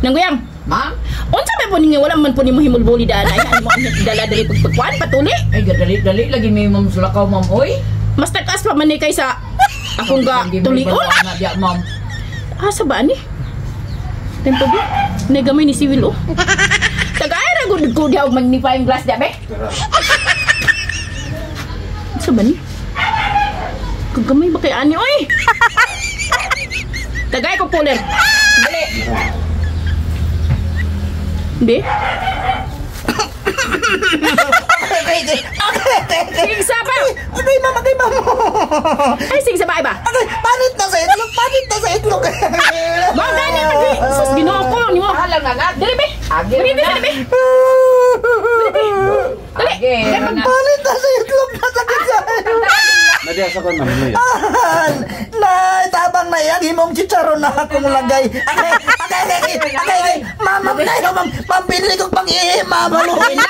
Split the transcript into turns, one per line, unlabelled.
Nangguyang.
Ma'am?
Unsa may po ninyo wala man po nimo himulbuli daan ay ano mo ang dala dali pagpagkuan patuli.
Ay, dali lagi may ma'am sulakaw, ma'am. Oy.
Mas takas pa man ni kaysa akong ga tulion.
Na diya, ma'am.
Asa ba ni? Tempo ba? Nagamay ni si Will oh. Tagay ra gud ko diha og magnifying glass diha be. Asa ba ni? Kagamay ba kay ani oy? Tagay ko puler. Dali. Hindi? Sige sa pa!
Agay, ma'am!
Ay, sige sa ba?
Agay, panit na sa itlog!
Mga ganyan man, sus, ginoo ko, ni mo.
Halang na.
Dali, be.
Agi
Dali,
na.
dali, be. Dali.
Agi na.
Panit na sa itlog! Masakit sa
Nadia sa kon man.
Nay, tabang na yan! Himong chicharon na akong lagay! Agay! Ma'am, pambili kong pang-ihim! Ma'am, maluhin na!